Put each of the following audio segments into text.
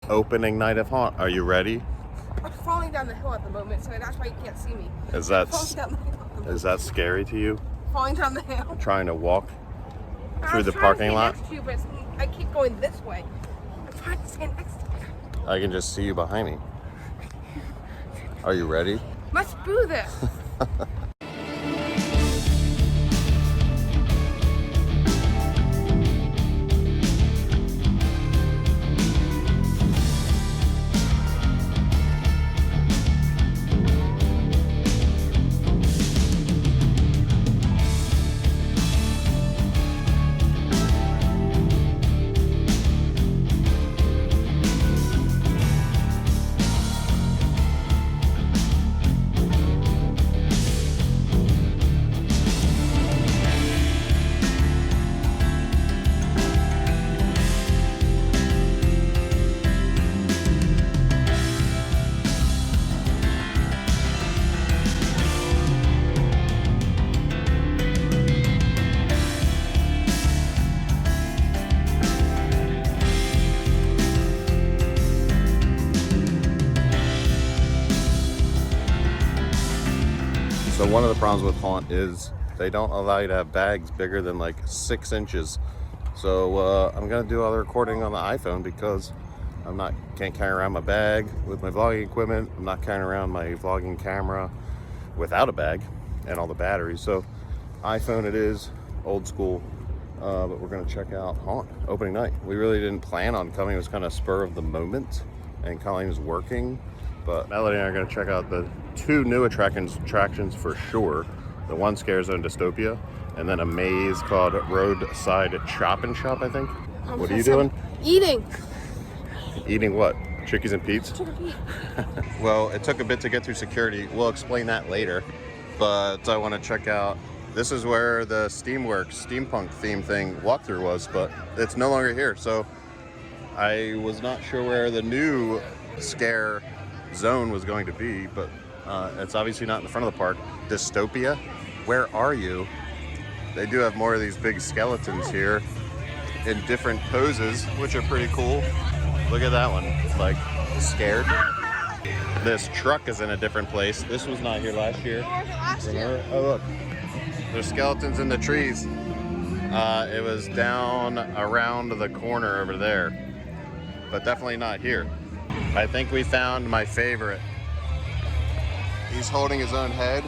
opening night of Haunt. Are you ready? I'm falling down the hill at the moment, so that's why you can't see me. Is that scary to you? Falling down the hill. Trying to walk through the parking lot? Next to you, but I keep going this way. I'm trying to stand next to you. I can just see you behind me. Are you ready? Let's do this. So one of the problems with Haunt is they don't allow you to have bags bigger than like 6 inches. So I'm gonna do all the recording on the iPhone because can't carry around my bag with my vlogging equipment. I'm not carrying around my vlogging camera without a bag and all the batteries. So iPhone it is, old school. But we're gonna check out Haunt opening night. We really didn't plan on coming. It was kind of spur of the moment, and Colleen was working. But Melody and I are gonna check out the 2 new attractions for sure. The one scare zone Dystopia, and then a maze called Roadside Chop and Shop, I think. What are you doing? Eating. Eating what? Chickies and Pete's? Chicken Pete. Well, it took a bit to get through security. We'll explain that later. But I want to check out, this is where the Steamworks steampunk theme thing walkthrough was, but it's no longer here. So I was not sure where the new scare zone was going to be, but it's obviously not in the front of the park. Dystopia, where are you? They do have more of these big skeletons here in different poses, which are pretty cool. Look at that one, like scared. This truck is in a different place. This was not here last year. Oh look, there's skeletons in the trees. It was down around the corner over there, but definitely not here. I think we found my favorite. He's holding his own head.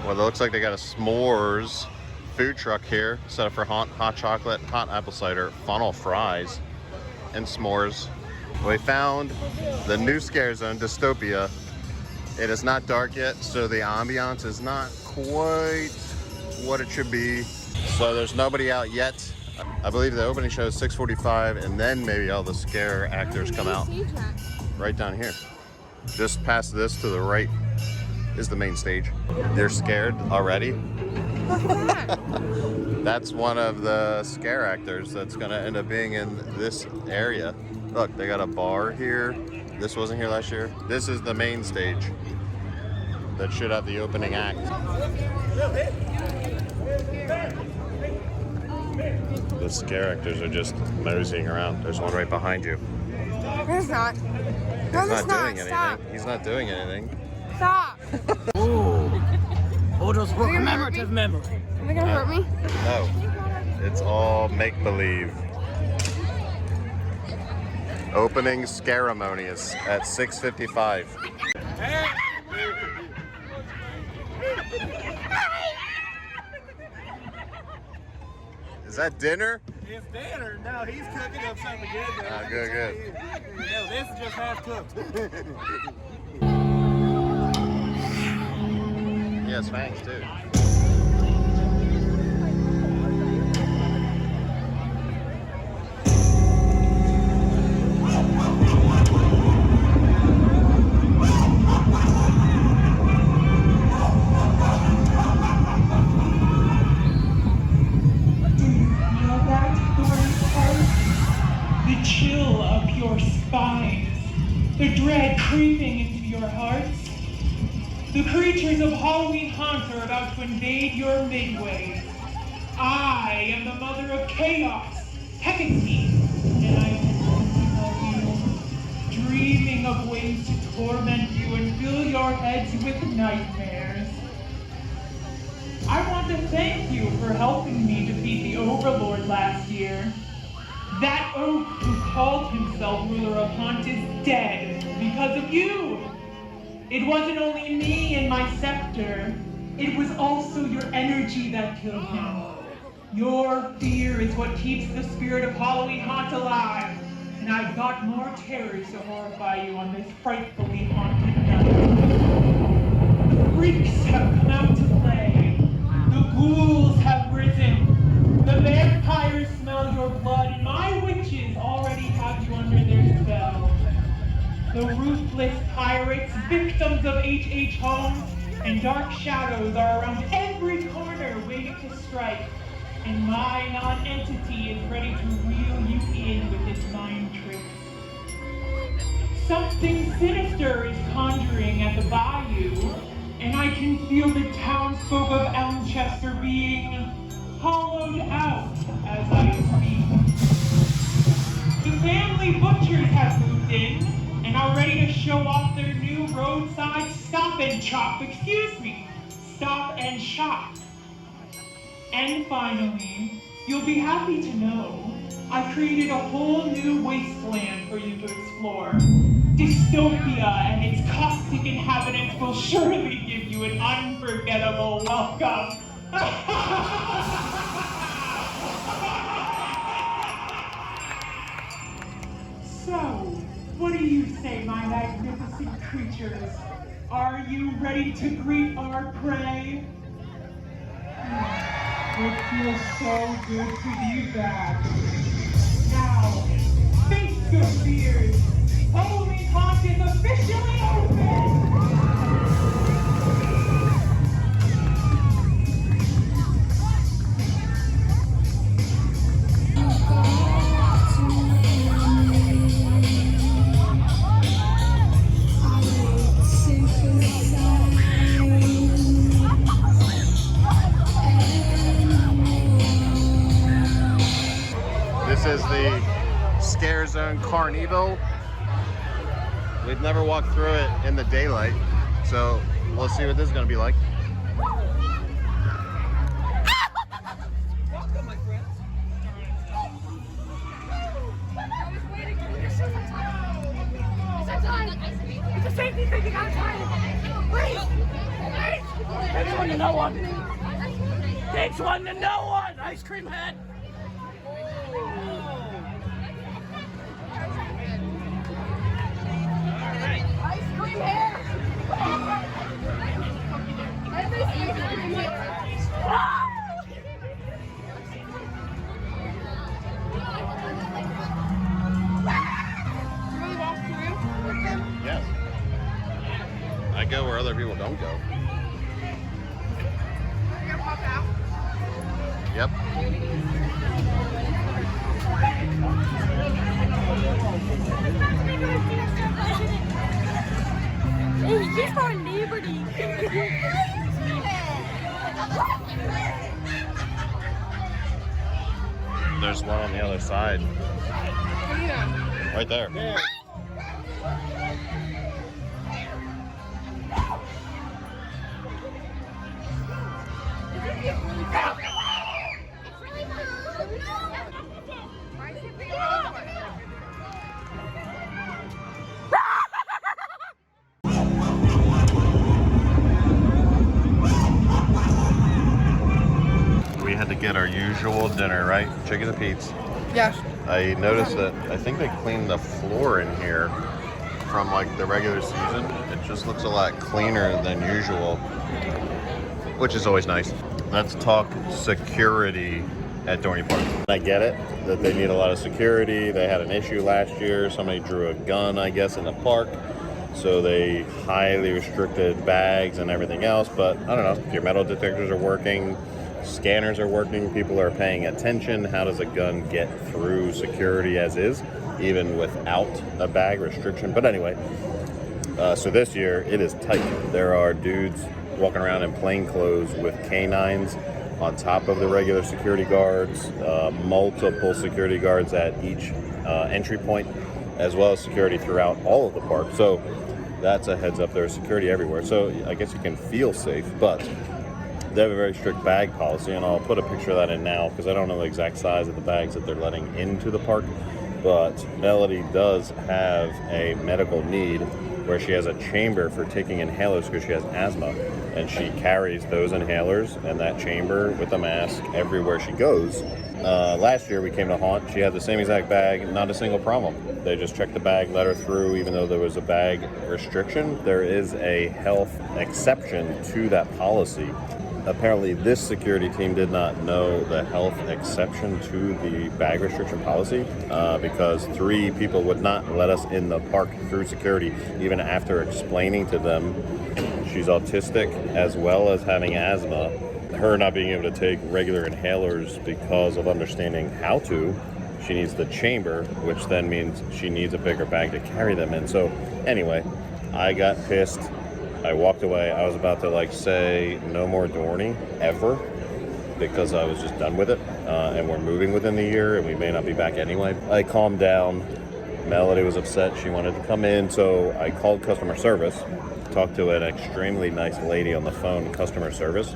Well, it looks like they got a s'mores food truck here, set up for hot chocolate, hot apple cider, funnel fries, and s'mores. We found the new scare zone, Dystopia. It is not dark yet, so the ambiance is not quite what it should be. So there's nobody out yet. I believe the opening show is 6:45, and then maybe all the scare actors come out. Right down here. Just past this to the right is the main stage. They're scared already. That's one of the scare actors that's gonna end up being in this area. Look, they got a bar here. This wasn't here last year. This is the main stage that should have the opening act. The scare actors are just moseying around. There's one right behind you. There's not. He's not doing anything. Stop. He's not doing anything. Stop. Ooh. Photos for commemorative memory. Are they gonna hurt me? No. It's all make-believe. Opening ceremony is at 6:55. Is that dinner? It's dinner. No, he's cooking up something good. Ah, good. No, this is just half cooked. He has fangs too. The chill up your spine, the dread creeping into your hearts. The creatures of Halloween Haunt are about to invade your midways. I am the mother of chaos, Hecate, and I am beds with nightmares. I want to thank you for helping me defeat the Overlord last year. That oaf who called himself ruler of Haunt is dead because of you. It wasn't only me and my scepter. It was also your energy that killed him. Your fear is what keeps the spirit of Halloween Haunt alive. And I've got more terrors to horrify you on this frightfully haunted night. The freaks have come out to play. The ghouls have risen. The vampires smell your blood, and my witches already have you under their spell. The ruthless pirates, victims of H.H. Holmes, and dark shadows are around every corner waiting to strike. And my non-entity is ready to reel you in with its mind tricks. Something sinister is conjuring at the bayou, and I can feel the townsfolk of Elmchester being hollowed out as I speak. The family butchers have moved in and are ready to show off their new roadside stop and shop. Stop and shop. And finally, you'll be happy to know I created a whole new wasteland for you to explore. Dystopia and its caustic inhabitants will surely give you an unforgettable welcome. So, what do you say, my magnificent creatures? Are you ready to greet our prey? It feels so good to be back. Now, face your fears. Halloween Haunt is officially open! This is the Scare Zone Carnival. We've never walked through it in the daylight, so we'll see what this is going to be like. Welcome, my friends. I was waiting for this. It's a time. It's a safety thing. You gotta try it. Please. Takes one to know one. Takes one to know one. Ice cream head. Ice cream hair. Yes. I go where other people don't go. Yep. Hey, he's for liberty. There's one on the other side. Right there. Yeah. We had to get our usual dinner, right? Chicken and Pete's. Yes. I noticed that I think they cleaned the floor in here from like the regular season. It just looks a lot cleaner than usual, which is always nice. Let's talk security at Dorney Park. I get it that they need a lot of security. They had an issue last year. Somebody drew a gun, I guess, in the park. So they highly restricted bags and everything else. But I don't know, if your metal detectors are working, scanners are working, people are paying attention. How does a gun get through security as is, even without a bag restriction? But anyway, so this year it is tight. There are dudes walking around in plain clothes with canines on top of the regular security guards, multiple security guards at each entry point, as well as security throughout all of the park. So that's a heads up. There's security everywhere, so I guess you can feel safe, but they have a very strict bag policy, and I'll put a picture of that in now because I don't know the exact size of the bags that they're letting into the park. But Melody does have a medical need where she has a chamber for taking inhalers because she has asthma, and she carries those inhalers and that chamber with a mask everywhere she goes. Last year we came to Haunt, she had the same exact bag, not a single problem. They just checked the bag, let her through, even though there was a bag restriction. There is a health exception to that policy. Apparently this security team did not know the health exception to the bag restriction policy because 3 people would not let us in the park through security, even after explaining to them she's autistic as well as having asthma. Her not being able to take regular inhalers because of understanding how to. She needs the chamber, which then means she needs a bigger bag to carry them in. So anyway, I got pissed. I walked away. I was about to say no more Dorney ever because I was just done with it. And we're moving within the year and we may not be back anyway. I calmed down. Melody was upset. She wanted to come in. So I called customer service, talked to an extremely nice lady on the phone, customer service.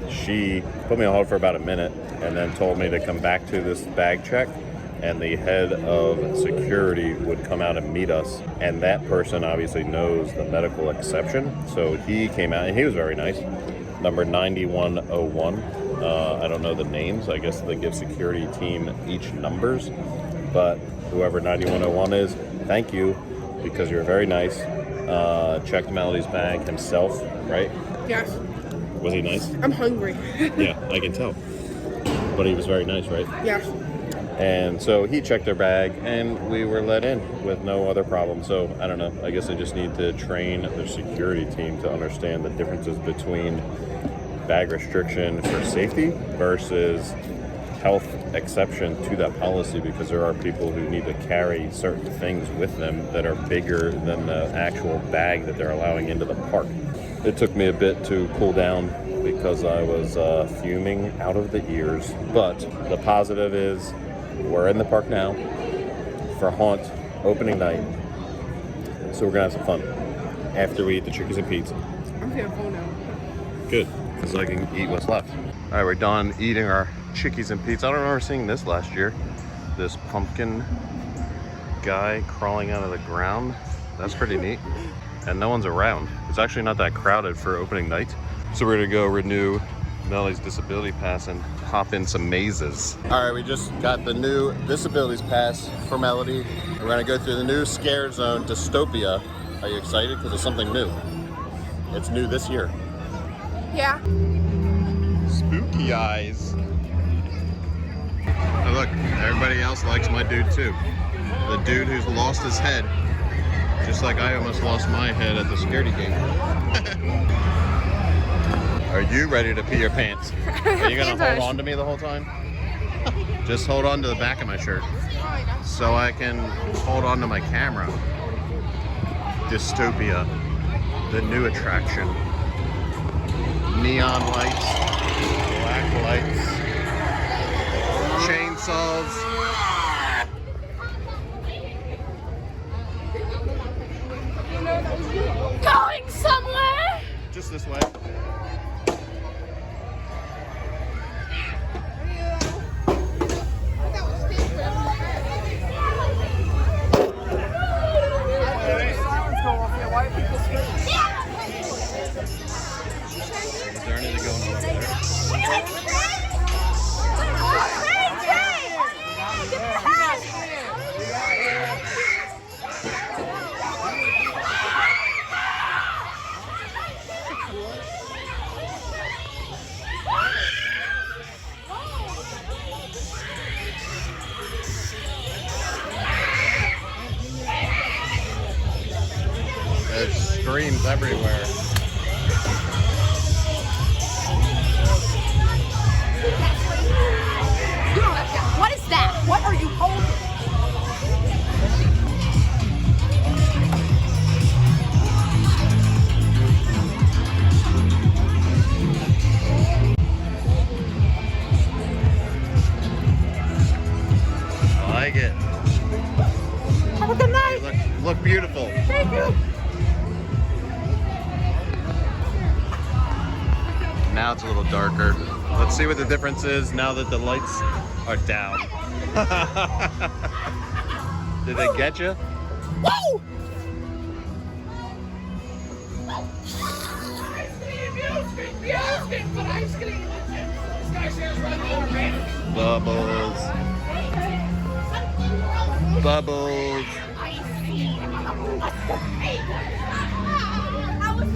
She put me on hold for about a minute and then told me to come back to this bag check, and the head of security would come out and meet us, and that person obviously knows the medical exception, so he came out and he was very nice. Number 9101. I don't know the names. I guess they give security team each numbers, but whoever 9101 is, thank you because you're very nice. Checked Melody's bag himself, right? Yes. Was he nice? I'm hungry. Yeah, I can tell. But he was very nice, right? Yes. And so he checked their bag and we were let in with no other problem. So I don't know. I guess they just need to train their security team to understand the differences between bag restriction for safety versus health exception to that policy, because there are people who need to carry certain things with them that are bigger than the actual bag that they're allowing into the park. It took me a bit to cool down because I was fuming out of the ears. But the positive is we're in the park now for Haunt opening night. So we're going to have some fun after we eat the Chickies and Pizza. I'm feeling full now. Good, because I can eat what's left. All right, we're done eating our Chickies and Pizza. I don't remember seeing this last year. This pumpkin guy crawling out of the ground. That's pretty neat. And no one's around. It's actually not that crowded for opening night. So we're gonna go renew Melody's disability pass and hop in some mazes. All right, we just got the new disabilities pass for Melody. We're gonna go through the new scare zone, Dystopia. Are you excited? Because it's something new. It's new this year. Yeah. Spooky eyes. Oh look, everybody else likes my dude too. The dude who's lost his head. Just like I almost lost my head at the security game. Are you ready to pee your pants? Are you gonna hold on to me the whole time? Just hold on to the back of my shirt so I can hold on to my camera. Dystopia, the new attraction. Neon lights, black lights, chainsaws. Going somewhere? Just this way. Is there anything going on over there? There's screens everywhere. What is that? What are you holding? I like it. Have a good night. Look beautiful. Thank you. now it's a little darker. Let's see what the difference is now that the lights are down. Did they get you? Woo! Bubbles. Bubbles.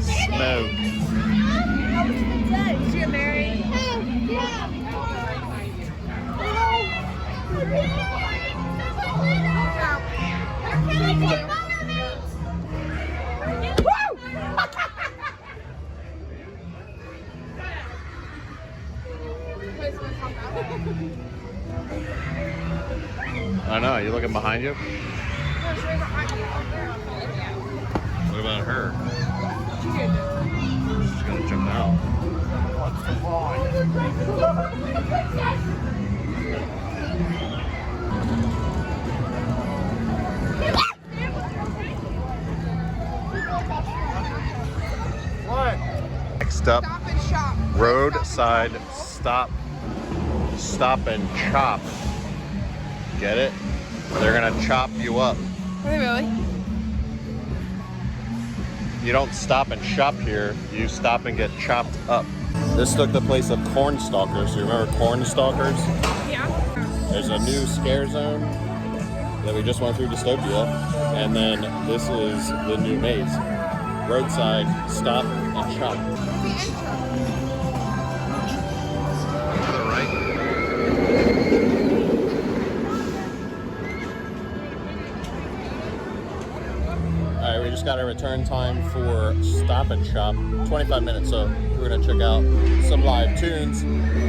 Smoke. Did you get married? I know, you looking behind you? What about her? She's gonna jump out. Next up, Stop and shop. roadside stop and chop. Get it? They're gonna chop you up. Are they really? You don't stop and shop here, you stop and get chopped up. This took the place of corn stalkers. You remember corn stalkers? Yeah. There's a new scare zone that we just went through, Dystopia, and then this is the new maze. Roadside stop and shop. To the right. Alright, we just got a return time for Stop and Shop, 25 minutes, so we're gonna check out some live tunes.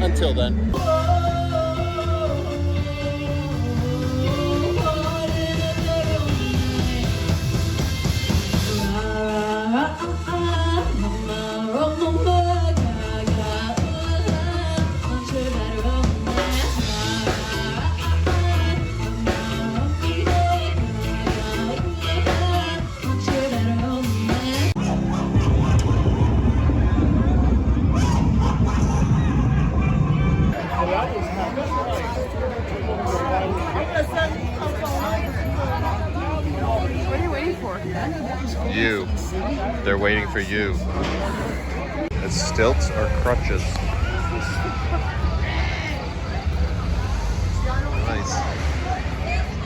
Until then. What are you waiting for? You. They're waiting for you. It's stilts or crutches. Nice.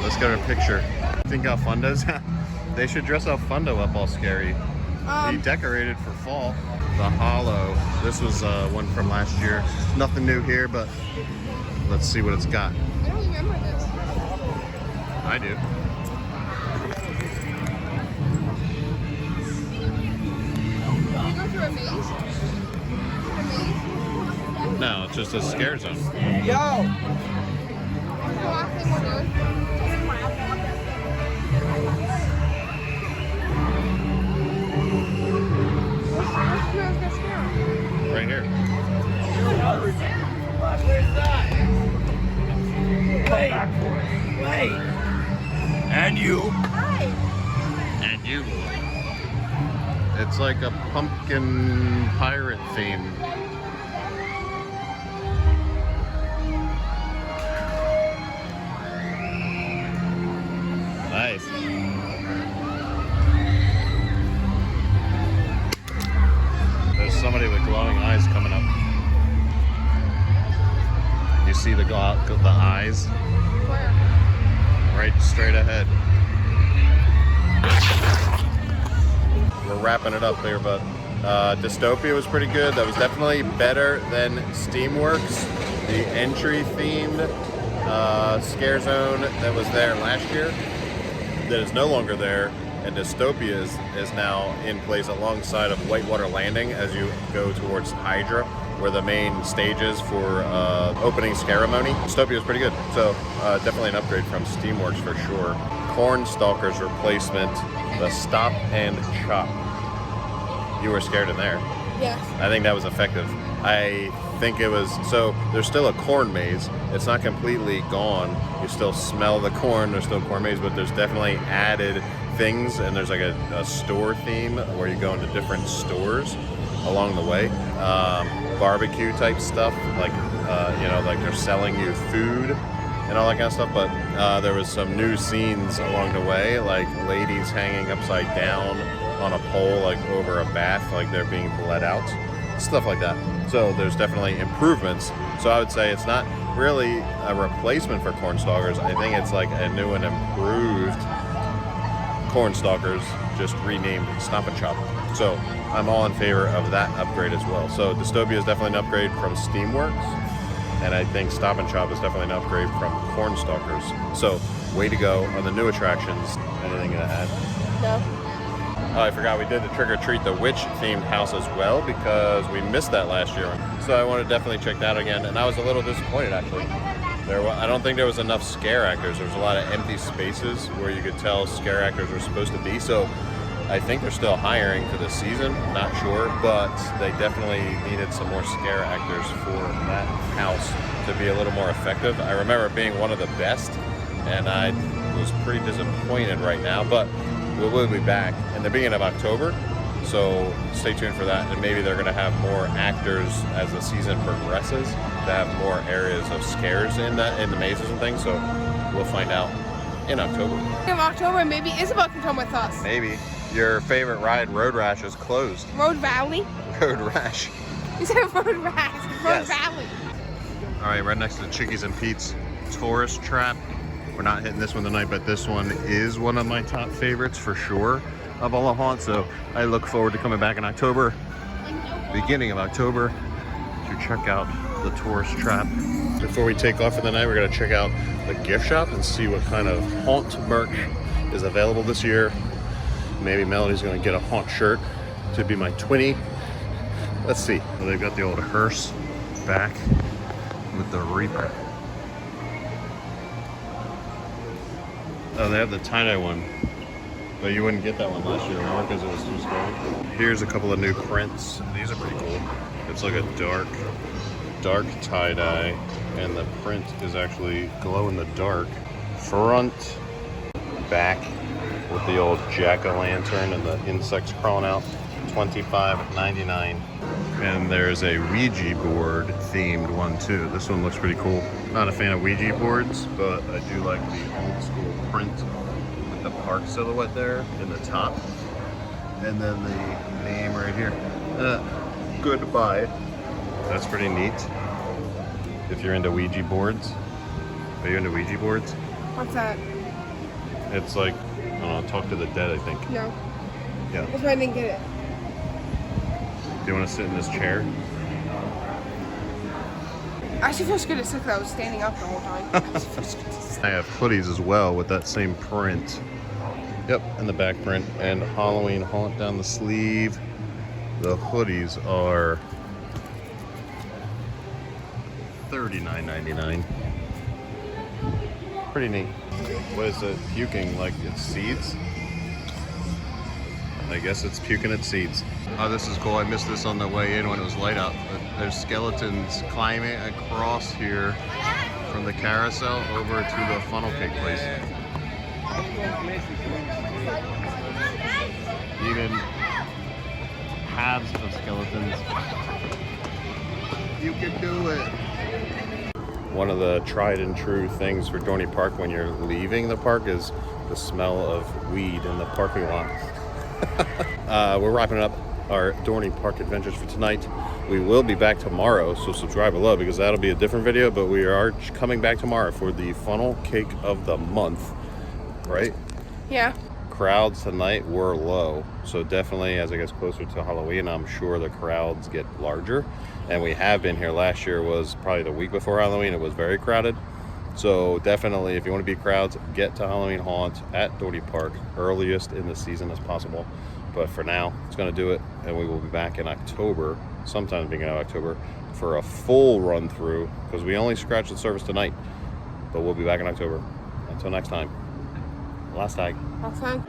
Let's get a picture. Think Alfundo's? They should dress Alfundo up all scary. He decorated for fall. The Hollow. This was one from last year. Nothing new here, but let's see what it's got. I don't remember this. I do. Can you go through a maze? A maze? No, it's just a scare zone. The last thing we're doing. Where's the scare? Right here. Wait. And you. And you. It's like a pumpkin pirate theme. Nice. There's somebody with glowing eyes coming up. You see the eyes? Where? Right straight ahead. We're wrapping it up there, but Dystopia was pretty good. That was definitely better than Steamworks, the entry-themed scare zone that was there last year. That is no longer there, and Dystopia is now in place alongside of Whitewater Landing as you go towards Hydra, where the main stage is for opening ceremony. Dystopia is pretty good, so definitely an upgrade from Steamworks for sure. Corn Stalker's replacement, the Stop and Chop. You were scared in there. Yes. I think that was effective. I think it was, so there's still a corn maze. It's not completely gone. You still smell the corn, there's still corn maze, but there's definitely added things, and there's like a store theme where you go into different stores along the way. Barbecue type stuff, like like they're selling you food and all that kind of stuff. But there was some new scenes along the way, like ladies hanging upside down on a pole, like over a bath, like they're being bled out, stuff like that. So there's definitely improvements. So I would say it's not really a replacement for Cornstalkers. I think it's like a new and improved Cornstalkers, just renamed Stop and Shop. So I'm all in favor of that upgrade as well. So Dystopia is definitely an upgrade from Steamworks, and I think Stop and Shop is definitely an upgrade from Cornstalkers. So way to go on the new attractions. Anything to add? No. Oh, I forgot we did the Trick or Treat the Witch themed house as well, because we missed that last year. So I want to definitely check that again, and I was a little disappointed actually. I don't think there was enough scare actors. There was a lot of empty spaces where you could tell scare actors were supposed to be. So I think they're still hiring for this season, not sure, but they definitely needed some more scare actors for that house to be a little more effective. I remember it being one of the best, and I was pretty disappointed right now, but we will be back in the beginning of October, so stay tuned for that. And maybe they're going to have more actors as the season progresses to have more areas of scares in the mazes and things. So we'll find out in October. In October, maybe Isabel can come with us. Maybe. Your favorite ride, Road Rash, is closed. Road Valley? Road Rash. You said Road Rash. Road Yes. Valley. All right, right next to Chickies and Pete's Tourist Trap. We're not hitting this one tonight, but this one is one of my top favorites for sure of all the haunts. So I look forward to coming back in October, beginning of October, to check out the Tourist Trap. Before we take off for the night, we're gonna check out the gift shop and see what kind of haunt merch is available this year. Maybe Melody's gonna get a haunt shirt to be my twinnie. Let's see. Well, they've got the old hearse back with the Reaper. Oh, they have the tie-dye one, but you wouldn't get that one last year, remember, because it was too scary. Here's a couple of new prints. These are pretty cool. It's like a dark tie-dye, and the print is actually glow-in-the-dark. Front, back, with the old jack-o'-lantern and the insects crawling out. $25.99. And there's a Ouija board themed one too. This one looks pretty cool. Not a fan of Ouija boards, but I do like the old school print with the park silhouette there in the top. And then the name right here. Goodbye. That's pretty neat. If you're into Ouija boards. Are you into Ouija boards? What's that? It's like, I don't know, talk to the dead, I think. No. Yeah. That's why I didn't get it. Do you want to sit in this chair? I actually feels good to sit because I was standing up the whole time. I have hoodies as well with that same print. Yep, and the back print. And Halloween haunt down the sleeve. The hoodies are $39.99. Pretty neat. What is it? Puking like it's seeds? I guess it's puking its seeds. Oh, this is cool. I missed this on the way in when it was light out. But there's skeletons climbing across here from the carousel over to the funnel cake place. Even halves of skeletons. You can do it. One of the tried and true things for Dorney Park when you're leaving the park is the smell of weed in the parking lot. We're wrapping up our Dorney Park adventures for tonight. We will be back tomorrow, so subscribe below because that'll be a different video, but we are coming back tomorrow for the funnel cake of the month, right? Yeah. Crowds tonight were low, so definitely as it gets closer to Halloween, I'm sure the crowds get larger. And we have been here. Last year was probably the week before Halloween. It was very crowded. So definitely, if you want to beat crowds, get to Halloween Haunt at Dorney Park earliest in the season as possible. But for now, it's going to do it, and we will be back in October, sometime beginning of October, for a full run through, because we only scratched the surface tonight. But we'll be back in October. Until next time, last tag. Last time.